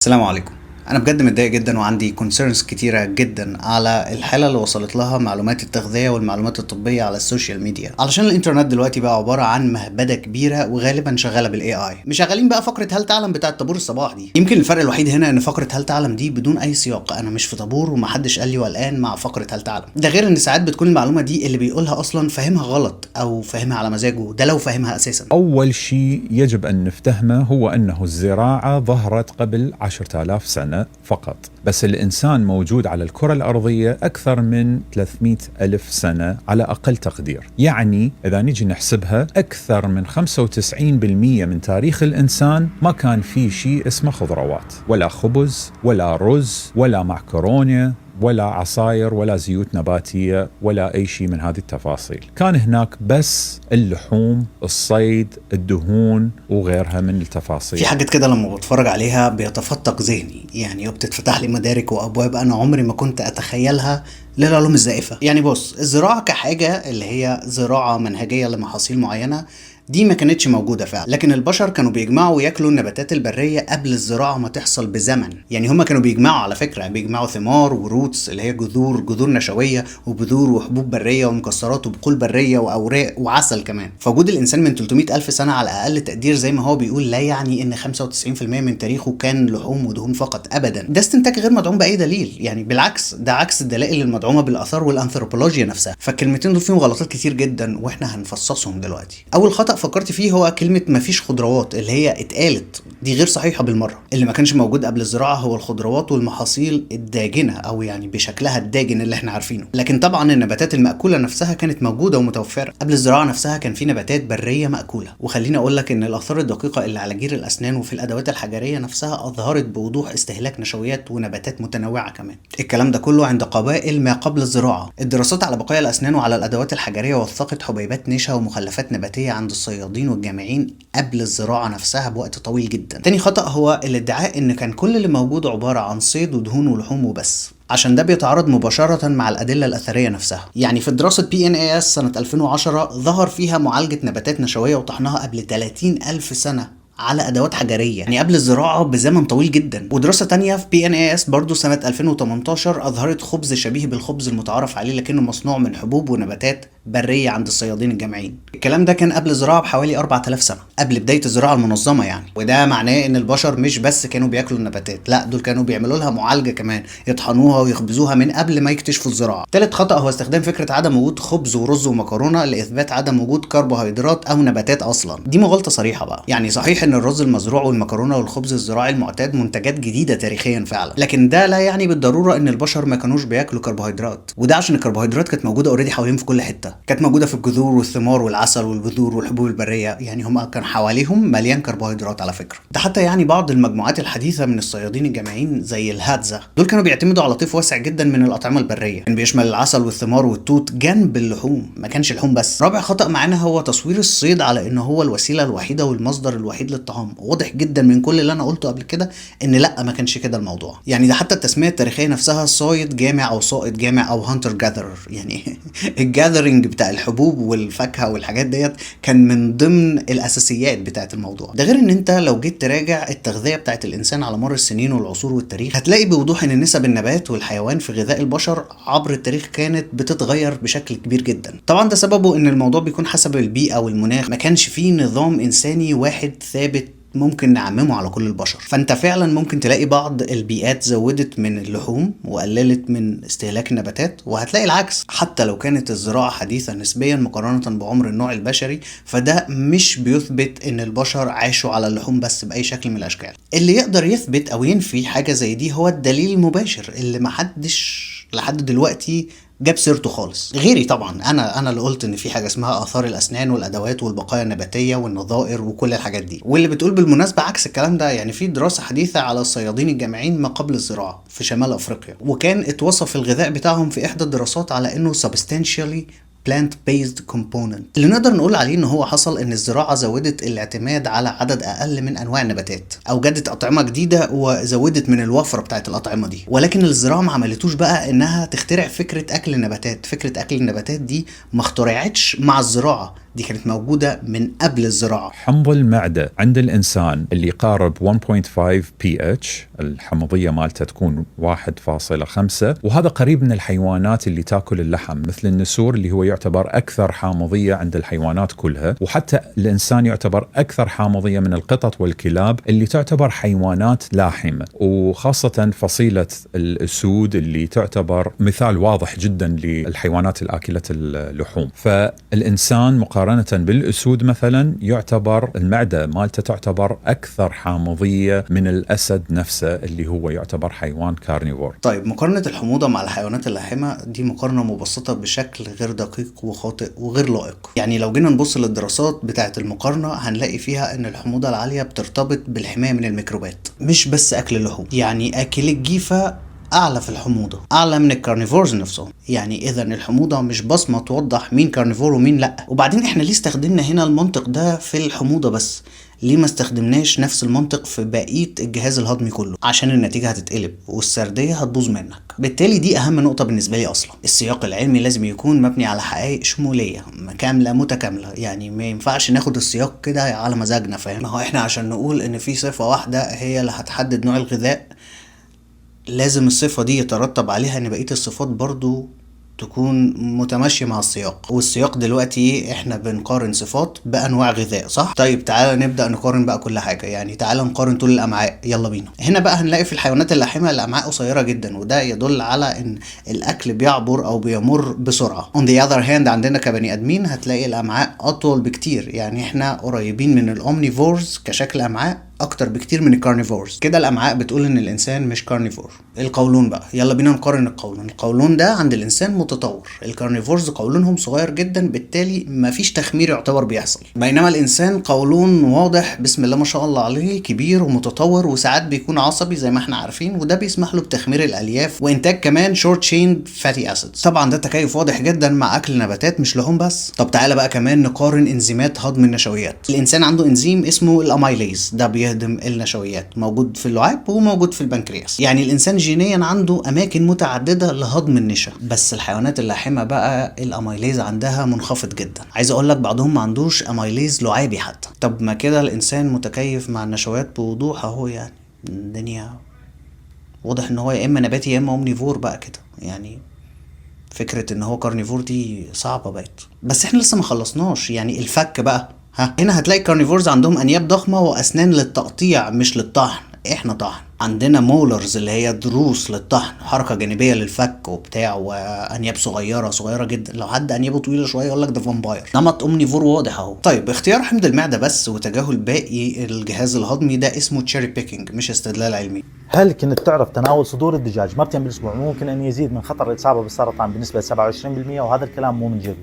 السلام عليكم. انا بجد متضايق جدا وعندي concerns كتيرة جدا على الحالة اللي وصلت لها معلومات التغذية والمعلومات الطبية على السوشيال ميديا، علشان الانترنت دلوقتي بقى عبارة عن مهبدة كبيرة وغالبا شغالة بالاي اي. مش شغالين بقى فقرة هل تعلم بتاعة طابور الصباح دي. يمكن الفرق الوحيد هنا ان فقرة هل تعلم دي بدون اي سياق، انا مش في طابور ومحدش قال لي والان مع فقرة هل تعلم. ده غير ان ساعات بتكون المعلومة دي اللي بيقولها اصلا فاهمها غلط او فاهمها على مزاجه، ده لو فاهمها اساسا. أول شيء يجب أن نفتهمه هو أنه الزراعة ظهرت قبل 10,000 سنة فقط، بس الإنسان موجود على الكرة الأرضية أكثر من 300 ألف سنة على أقل تقدير. يعني إذا نيجي نحسبها أكثر من 95% من تاريخ الإنسان ما كان فيه شيء اسمه خضروات، ولا خبز ولا رز ولا معكرونة ولا عصاير ولا زيوت نباتية ولا أي شيء من هذه التفاصيل. كان هناك بس اللحوم، الصيد، الدهون وغيرها من التفاصيل. في حاجات كده لما بتفرج عليها بيتفتق ذهني، يعني وبتتفتح لي مدارك وابواب انا عمري ما كنت اتخيلها للعلوم الزائفة. يعني بص، الزراعة كحاجة اللي هي زراعة منهجية لمحاصيل معينة دي ما كانتش موجودة فعلا، لكن البشر كانوا بيجمعوا وياكلوا النباتات البرية قبل الزراعة ما تحصل بزمن. يعني هما كانوا بيجمعوا، على فكرة بيجمعوا ثمار وروتس اللي هي جذور نشوية وبذور وحبوب برية ومكسرات وبقول برية وأوراق وعسل كمان. فوجود الإنسان من 300 ألف سنة على أقل تقدير زي ما هو بيقول لا يعني إن 95% من تاريخه كان لحوم ودهون فقط أبدا. ده استنتاج غير مدعوم بأي دليل، يعني بالعكس ده عكس الدلائل المدعومة بالآثار والأنثروبولوجيا نفسها. فالكلمتين دول فيهم غلطات كتير جدا وإحنا هنفصصهم دلوقتي. أول خطأ فكرت فيه هو كلمة مفيش خضروات اللي هي اتقالت، دي غير صحيحة بالمرة. اللي ما كانش موجود قبل الزراعة هو الخضروات والمحاصيل الداجنة أو يعني بشكلها الداجن اللي احنا عارفينه. لكن طبعا النباتات المأكولة نفسها كانت موجودة ومتوفرة. قبل الزراعة نفسها كان في نباتات برية مأكولة. وخليني أقول لك إن الآثار الدقيقة اللي على جير الأسنان وفي الأدوات الحجرية نفسها أظهرت بوضوح استهلاك نشويات ونباتات متنوعة كمان. الكلام ده كله عند قبائل ما قبل الزراعة. الدراسات على بقايا الأسنان وعلى الأدوات الحجرية وثقت حبيبات نشا ومخلفات نباتية عند الصيادين والجامعين قبل الزراعة نفسها بوقت طويل جدا. تاني خطأ هو الادعاء ان كان كل اللي موجود عبارة عن صيد ودهون ولحوم وبس، عشان ده بيتعارض مباشرة مع الأدلة الأثرية نفسها. يعني في دراسة PNAS سنة 2010 ظهر فيها معالجة نباتات نشوية وطحنها قبل 30 ألف سنة على ادوات حجريه، يعني قبل الزراعه بزمن طويل جدا. ودراسه تانية في PNAS برضو سنه 2018 اظهرت خبز شبيه بالخبز المتعارف عليه لكنه مصنوع من حبوب ونباتات بريه عند الصيادين الجامعيين. الكلام ده كان قبل الزراعه بحوالي 4000 سنه، قبل بدايه الزراعه المنظمه يعني. وده معناه ان البشر مش بس كانوا بياكلوا النباتات، لا دول كانوا بيعملوا لها معالجه كمان، يطحنوها ويخبزوها من قبل ما يكتشفوا الزراعه. ثالث خطا هو استخدام فكره عدم وجود خبز ورز ومكرونه لاثبات عدم وجود كربوهيدرات او نباتات اصلا. دي مغالطه صريحه بقى. يعني صحيح ان الرز المزروع والمكرونه والخبز الزراعي المعتاد منتجات جديده تاريخيا فعلا، لكن ده لا يعني بالضروره ان البشر ما كانوش بياكلوا كربوهيدرات. وده عشان الكربوهيدرات كانت موجوده اوريدي حواليهم في كل حته، كانت موجوده في الجذور والثمار والعسل والبذور والحبوب البريه. يعني هم كان حواليهم مليان كربوهيدرات على فكره. ده حتى يعني بعض المجموعات الحديثه من الصيادين الجامعيين زي الهادزا دول كانوا بيعتمدوا على طيف واسع جدا من الاطعمه البريه، كان بيشمل العسل والثمار والتوت جنب اللحوم، ما كانش لحوم بس. رابع خطا معانا هو تصوير الصيد على انه هو الوسيله الوحيده والمصدر الوحيد للطعام. واضح جدا من كل اللي انا قلته قبل كده ان لا، ما كانش كده الموضوع. يعني ده حتى التسميه التاريخيه نفسها صايد جامع او صائد جامع او هانتر جاذرر، يعني الجاذرنج بتاع الحبوب والفاكهه والحاجات ديت كان من ضمن الاساسيات بتاعه الموضوع. ده غير ان انت لو جيت تراجع التغذيه بتاعه الانسان على مر السنين والعصور والتاريخ هتلاقي بوضوح ان نسب النبات والحيوان في غذاء البشر عبر التاريخ كانت بتتغير بشكل كبير جدا. طبعا ده سببه ان الموضوع بيكون حسب البيئه والمناخ، ما كانش فيه نظام انساني واحد ثابت ممكن نعممه على كل البشر. فانت فعلا ممكن تلاقي بعض البيئات زودت من اللحوم وقللت من استهلاك النباتات، وهتلاقي العكس. حتى لو كانت الزراعة حديثة نسبيا مقارنة بعمر النوع البشري، فده مش بيثبت ان البشر عاشوا على اللحوم بس بأي شكل من الاشكال. اللي يقدر يثبت او ينفي حاجة زي دي هو الدليل المباشر اللي محدش لحد دلوقتي جاب سيرته خالص غيري. طبعا انا اللي قلت ان في حاجه اسمها اثار الاسنان والادوات والبقايا النباتيه والنظائر وكل الحاجات دي، واللي بتقول بالمناسبه عكس الكلام ده. يعني في دراسه حديثه على الصيادين الجامعيين ما قبل الزراعه في شمال افريقيا، وكان اتوصف الغذاء بتاعهم في احدى الدراسات على انه substantially plant-based component. اللي نقدر نقول عليه ان هو حصل ان الزراعة زودت الاعتماد على عدد اقل من انواع النباتات، اوجدت اطعمة جديدة وزودت من الوفرة بتاعت الاطعمة دي. ولكن الزراعة ما عملتوش بقى انها تخترع فكرة اكل النباتات. فكرة اكل النباتات دي ما اخترعتش مع الزراعة، دي كانت موجودة من قبل الزراعة. حمض المعدة عند الإنسان اللي يقارب 1.5 pH، الحمضية مالته تكون 1.5، وهذا قريب من الحيوانات اللي تاكل اللحم مثل النسور اللي هو يعتبر أكثر حامضية عند الحيوانات كلها، وحتى الإنسان يعتبر أكثر حامضية من القطط والكلاب اللي تعتبر حيوانات لاحمة، وخاصة فصيلة الأسود اللي تعتبر مثال واضح جدا للحيوانات الآكلة اللحوم. فالإنسان مقارنة بالأسود مثلا يعتبر المعدة مالته تعتبر أكثر حامضية من الأسد نفسه اللي هو يعتبر حيوان كارنيفور. طيب مقارنة الحموضة مع الحيوانات اللاحمة دي مقارنة مبسطة بشكل غير دقيق وخاطئ وغير لائق. يعني لو جينا نبص للدراسات بتاعة المقارنة هنلاقي فيها ان الحموضة العالية بترتبط بالحماية من الميكروبات، مش بس اكل اللحوم. يعني اكل الجيفة اعلى في الحموضه، اعلى من الكارنيفورز نفسهم. يعني اذا الحموضه مش بصمه توضح مين كارنيفور ومين لا. وبعدين احنا ليه استخدمنا هنا المنطق ده في الحموضه بس؟ ليه ما استخدمناش نفس المنطق في بقيه الجهاز الهضمي كله؟ عشان النتيجه هتتقلب والسرديه هتبوظ منك. بالتالي دي اهم نقطه بالنسبه لي اصلا. السياق العلمي لازم يكون مبني على حقائق شموليه كامله متكامله. يعني ما ينفعش ناخد السياق كده على مزاجنا، فاهم؟ ما هو احنا عشان نقول ان في صفه واحده هي اللي هتحدد نوع الغذاء، لازم الصفة دي يترتب عليها ان بقية الصفات برضو تكون متماشية مع السياق. والسياق دلوقتي احنا بنقارن صفات بانواع غذاء، صح؟ طيب تعالى نبدأ نقارن بقى كل حاجة. يعني تعالى نقارن طول الامعاء، يلا بينا. هنا بقى هنلاقي في الحيوانات اللاحمة الامعاء قصيرة جدا، وده يدل على ان الاكل بيعبر او بيمر بسرعة. on the other hand عندنا كبني ادمين هتلاقي الامعاء اطول بكتير. يعني احنا قريبين من الاومنيفورز كشكل امعاء اكتر بكتير من الكارنيفورز. كده الامعاء بتقول ان الانسان مش كارنيفور. القولون بقى، يلا بينا نقارن القولون ده عند الانسان متطور. الكارنيفورز قولونهم صغير جدا، بالتالي مفيش تخمير يعتبر بيحصل. بينما الانسان قولون واضح بسم الله ما شاء الله عليه، كبير ومتطور، وساعات بيكون عصبي زي ما احنا عارفين، وده بيسمح له بتخمير الالياف وانتاج كمان شورت تشين فاتي اسيدز. طبعا ده تكيف واضح جدا مع اكل نباتات مش لحوم بس. طب تعالى بقى كمان نقارن انزيمات هضم النشويات. الانسان عنده انزيم اسمه الاميليز، ده بيهضم النشويات، موجود في اللعاب وموجود في البنكرياس. يعني الانسان جينيا عنده اماكن متعدده لهضم النشا. بس الحيوانات اللاحمه بقى الاميليز عندها منخفض جدا. عايز اقول لك بعضهم ما عندوش اميليز لعابي حتى. طب ما كده الانسان متكيف مع النشويات بوضوح اهو. يعني الدنيا واضح ان هو يا اما نباتي يا اما اومنيفور بقى كده. يعني فكره ان هو كارنيفور دي صعبه بقت. بس احنا لسه ما خلصناش. يعني الفك بقى، هنا هتلاقي الكارنيفورز عندهم انياب ضخمه واسنان للتقطيع مش للطحن. احنا طحن. عندنا مولرز اللي هي ضروس للطحن، حركه جانبيه للفك وبتاع، وانياب صغيره جدا. لو حد انيابه طويله شويه يقول لك ده فامباير. نمط اومنيفور واضح اهو. طيب اختيار حمض المعده بس وتجاهل باقي الجهاز الهضمي ده اسمه تشيري بيكينج، مش استدلال علمي. هل كنت تعرف تناول صدور الدجاج مرتين بالاسبوع ممكن ان يزيد من خطر الاصابه بالسرطان بنسبه 27%؟ وهذا الكلام مو من جديد.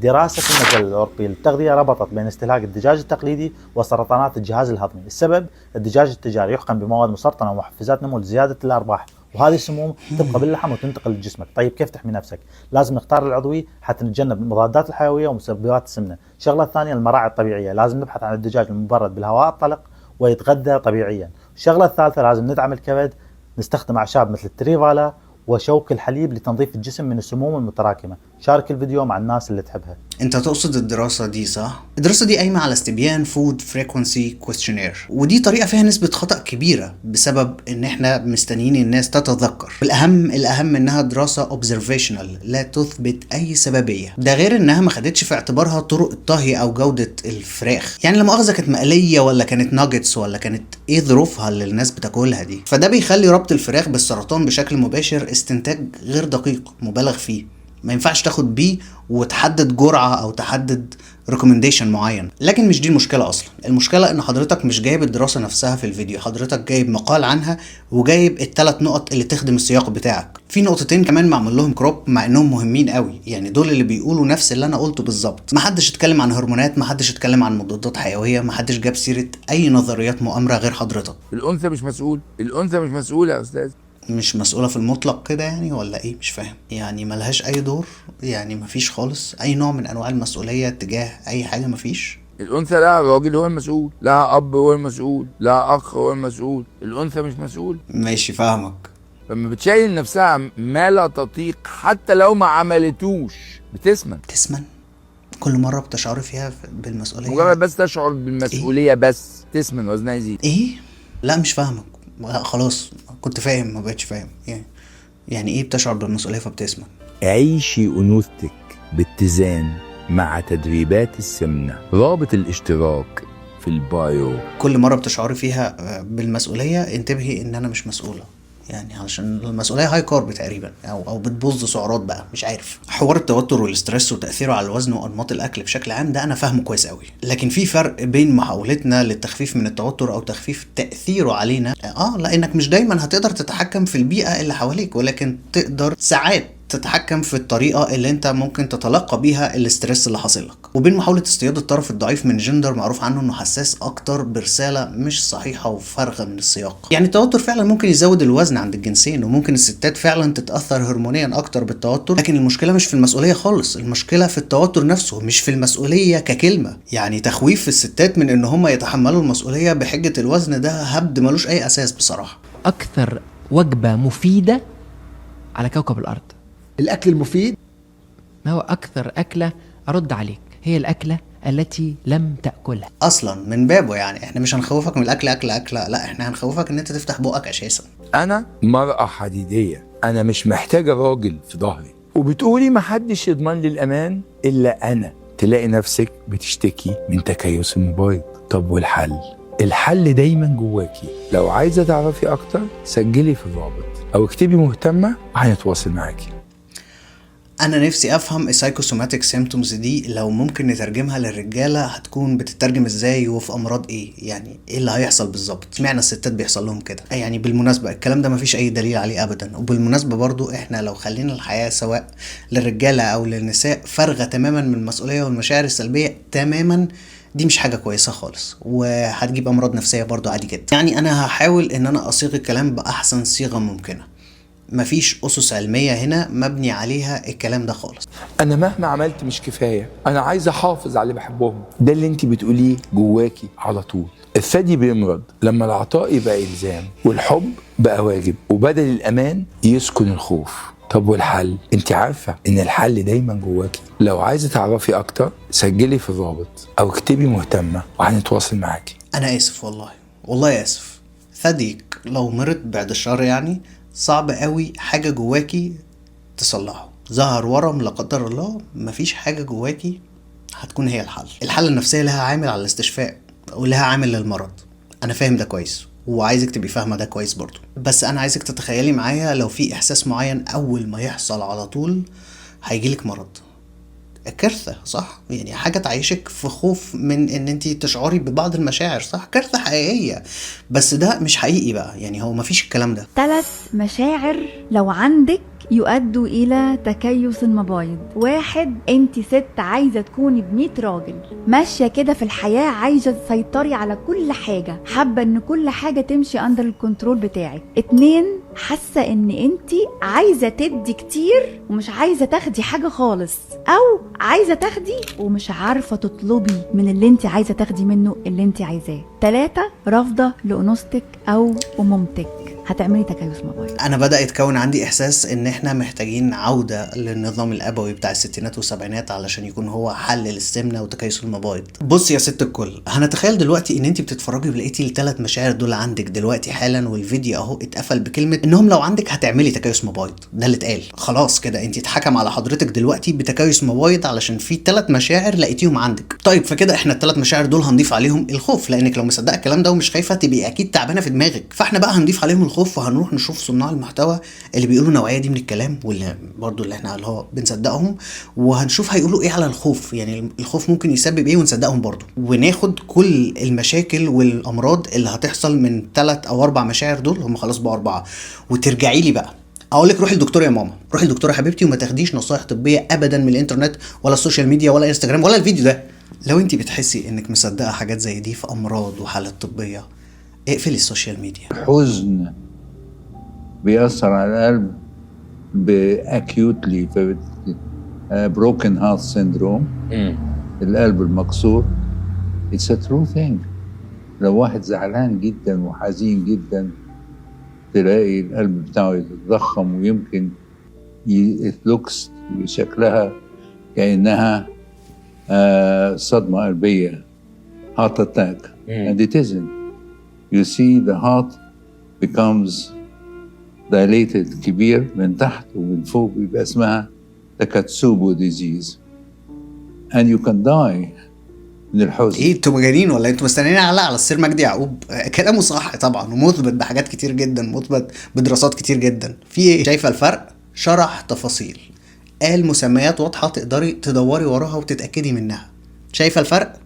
دراسة في المجلة الأوروبية للتغذية ربطت بين استهلاك الدجاج التقليدي وسرطانات الجهاز الهضمي. السبب الدجاج التجاري يحقن بمواد مسرطنة ومحفزات نمو لزيادة الأرباح، وهذه السموم تبقى باللحم وتنتقل لجسمك. طيب كيف تحمي نفسك؟ لازم نختار العضوي حتى نتجنب المضادات الحيوية ومسببات السمنة. الشغلة الثانية المراعي الطبيعية، لازم نبحث عن الدجاج المبرد بالهواء الطلق ويتغذى طبيعيا. الشغلة الثالثة لازم ندعم الكبد، نستخدم أعشاب مثل التريفالا وشوك الحليب لتنظيف الجسم من السموم المتراكمة. شارك الفيديو مع الناس اللي تحبها. انت تقصد الدراسة دي صح؟ الدراسة دي قايمة على استبيان فود فريكونسي كويستشنير، ودي طريقة فيها نسبة خطأ كبيرة بسبب ان احنا مستنيين الناس تتذكر. الأهم انها دراسة اوبزرفيشنال لا تثبت اي سببية. ده غير انها ما خدتش في اعتبارها طرق الطهي او جودة الفراخ. يعني لا مؤاخذة كانت مقلية ولا كانت ناجتس ولا كانت ايه ظروفها اللي الناس بتاكلها دي. فده بيخلي ربط الفراخ بالسرطان بشكل مباشر استنتاج غير دقيق مبالغ فيه. ما ينفعش تاخد بيه وتحدد جرعة او تحدد ريكومنديشن معين. لكن مش دي المشكلة اصلا. المشكلة ان حضرتك مش جايب الدراسة نفسها في الفيديو، حضرتك جايب مقال عنها وجايب الثلاث نقط اللي تخدم السياق بتاعك. في نقطتين كمان معمول لهم كروب مع انهم مهمين قوي. يعني دول اللي بيقولوا نفس اللي انا قلته بالظبط. محدش اتكلم عن هرمونات، محدش اتكلم عن مضادات حيوية، محدش جاب سيرة اي نظريات مؤامرة غير حضرتك. الانثى مش مسؤول، الانثى مش مسؤولة يا استاذ. مش مسؤولة في المطلق كده يعني ولا ايه؟ مش فاهم. يعني ملهاش اي دور؟ يعني مفيش خالص اي نوع من انواع المسؤولية تجاه اي حاجة؟ مفيش. الانثى لا، الراجل هو المسؤول، لا اب هو المسؤول، لا اخ هو المسؤول، الانثى مش مسؤول. ماشي فاهمك. لما بتشيل نفسها ما لا تطيق حتى لو ما عملتوش بتسمن. تسمن؟ كل مرة بتشعري فيها بالمسؤولية. مجرد بس تشعر بالمسؤولية بس تسمن وزنها يزيد. ايه؟ لا مش فاهمك. خلاص كنت فاهم ما بقتش فاهم. يعني ايه بتشعر بالمسؤولية فبتسمن؟ عيشي أنوثتك باتزان مع تدريبات السمنة. رابط الاشتراك في البايو. كل مرة بتشعري فيها بالمسؤولية انتبهي ان انا مش مسؤولة، يعني علشان المسؤولية هاي كارب تقريبا او بتبوظ سعرات بقى، مش عارف. حوار التوتر والاسترس وتأثيره على الوزن وانماط الاكل بشكل عام ده انا فاهمه كويس قوي، لكن في فرق بين محاولتنا للتخفيف من التوتر او تخفيف تأثيره علينا. لانك مش دايما هتقدر تتحكم في البيئة اللي حواليك، ولكن تقدر ساعات تتحكم في الطريقة اللي انت ممكن تتلقى بيها الاسترس اللي حاصل لك. وبين محاولة اصطياد الطرف الضعيف من جندر معروف عنه انه حساس اكتر برسالة مش صحيحة وفارغة من السياق. يعني التوتر فعلا ممكن يزود الوزن عند الجنسين، وممكن الستات فعلا تتأثر هرمونيا اكتر بالتوتر، لكن المشكلة مش في المسؤولية خالص، المشكلة في التوتر نفسه مش في المسؤولية ككلمة. يعني تخويف الستات من ان هم يتحملوا المسؤولية بحجة الوزن ده هبد ملوش اي اساس بصراحة. اكثر وجبة مفيدة على كوكب الارض الأكل المفيد. ما هو أكثر أكلة أرد عليك؟ هي الأكلة التي لم تأكلها أصلا من بابه. يعني إحنا مش هنخوفك من الأكل أكلة، لا إحنا هنخوفك إن أنت تفتح بقك أساسا. أنا مرأة حديدية، أنا مش محتاجة راجل في ظهري، وبتقولي محدش يضمن لي الأمان إلا أنا. تلاقي نفسك بتشتكي من تكيس المبيض. طب والحل؟ الحل دايما جواكي. لو عايزة تعرفي أكتر سجلي في الرابط أو اكتبي مهتمة وهنتواصل معاكي. انا نفسي افهم السايكوسوماتيك سيمبتومز دي لو ممكن نترجمها للرجاله هتكون بتترجم ازاي وفي امراض ايه؟ يعني ايه اللي هيحصل بالظبط؟ اشمعنى الستات بيحصل لهم كده؟ يعني بالمناسبه الكلام ده مفيش اي دليل عليه ابدا. وبالمناسبه برضو احنا لو خلينا الحياه سواء للرجاله او للنساء فارغه تماما من المسؤوليه والمشاعر السلبيه تماما، دي مش حاجة كويسة خالص، وهتجيب امراض نفسية برضو عادي جدا. يعني انا هحاول ان انا اصيغ الكلام باحسن صيغة ممكنة. مفيش أسس علمية هنا مبني عليها الكلام ده خالص. أنا مهما عملت مش كفاية، أنا عايز أحافظ على اللي بحبهم. ده اللي انتي بتقوليه جواكي على طول. الثدي بيمرض لما العطاء يبقى إلزام والحب بقى واجب، وبدل الأمان يسكن الخوف. طب والحل؟ انتي عارفة ان الحل دايما جواكي. لو عايزة تعرفي أكتر سجلي في الرابط أو اكتبي مهتمة وهنتواصل معاكي. أنا آسف والله آسف. ثديك لو مرض بعد الشر يعني صعب قوي حاجة جواكي تصلحه. ظهر ورم لا قدر الله، مفيش حاجة جواكي هتكون هي الحل. الحالة النفسية لها عامل على الاستشفاء ولها عامل للمرض. أنا فاهم ده كويس وعايزك تبقي فاهمة ده كويس برضو، بس أنا عايزك تتخيلي معايا لو في إحساس معين أول ما يحصل على طول هيجيلك مرض. كارثة صح؟ يعني حاجة تعيشك في خوف من ان انتي تشعري ببعض المشاعر، صح؟ كارثة حقيقية، بس ده مش حقيقي بقى. يعني هو مفيش الكلام ده. 3 مشاعر لو عندك يؤدوا إلى تكيس المبايض. 1، انت ست عايزة تكوني ب100 راجل، ماشية كده في الحياة عايزة تسيطري على كل حاجة، حابة ان كل حاجة تمشي اندر الكنترول بتاعك. 2، حاسة ان انت عايزة تدي كتير ومش عايزة تاخدي حاجة خالص، او عايزة تاخدي ومش عارفة تطلبي من اللي انت عايزة تاخدي منه اللي انت عايزاه. 3، رافضة لأنوثتك او أمومتك، هتعملي تكيس مبايض. انا بدأ يتكون عندي احساس ان احنا محتاجين عودة للنظام الابوي بتاع الستينات والسبعينات علشان يكون هو حل للسمنة وتكيس المبايض. بص يا ست الكل، هنتخيل دلوقتي ان انت بتتفرجي ولقيتي ال3 مشاعر دول عندك دلوقتي حالا، والفيديو اهو اتقفل بكلمة انهم لو عندك هتعملي تكيس مبايض. ده اللي اتقال خلاص كده، انت اتحكم على حضرتك دلوقتي بتكيس مبايض علشان في 3 مشاعر لقيتيهم عندك. طيب فكده احنا ال3 مشاعر دول هنضيف عليهم الخوف، لانك لو مصدقه الكلام ده ومش خايفه تبقي اكيد تعبانه في دماغك. فاحنا بقى هنضيف عليهم الخوف وهنروح نشوف صناع المحتوى اللي بيقولوا النوعيه دي من الكلام، واللي برضو اللي احنا اللي هو بنصدقهم، وهنشوف هيقولوا ايه على الخوف. يعني الخوف ممكن يسبب ايه ونصدقهم برضو، وناخد كل المشاكل والامراض اللي هتحصل من 3 أو 4 مشاعر دول، هم خلاص بقوا 4، وترجعي لي بقى اقول لك روحي للدكتور يا ماما، روحي للدكتور يا حبيبتي، وما تاخديش نصايح طبيه ابدا من الانترنت ولا السوشيال ميديا ولا انستجرام ولا الفيديو ده. لو انت بتحسي انك مصدقه حاجات زي دي في امراض وحالات طبيه، اقفلي السوشيال ميديا. حزن بيأثر على القلب بأكيوتلي بروكن هارت سيندروم، القلب المكسور. It's a true thing. لو واحد زعلان جدا وحزين جدا تلاقي القلب بتاعه يتضخم، ويمكن لوكس شكلها كأنها صدمة قلبية heart attack and it isn't. You see the heart becomes dilated كبير من تحت ومن فوق، بيبقى اسمها تاكاتسوبو disease and you can die من الحزن. ايه انتوا مجانين ولا انتوا مستنيين على السير مجدي يعقوب؟ كلامه صح طبعا ومثبت بحاجات كتير جدا، مثبت بدراسات كتير جدا. في ايه؟ شايفه الفرق؟ شرح تفاصيل، قال مسميات واضحه تقدري تدوري وراها وتتاكدي منها. شايفه الفرق؟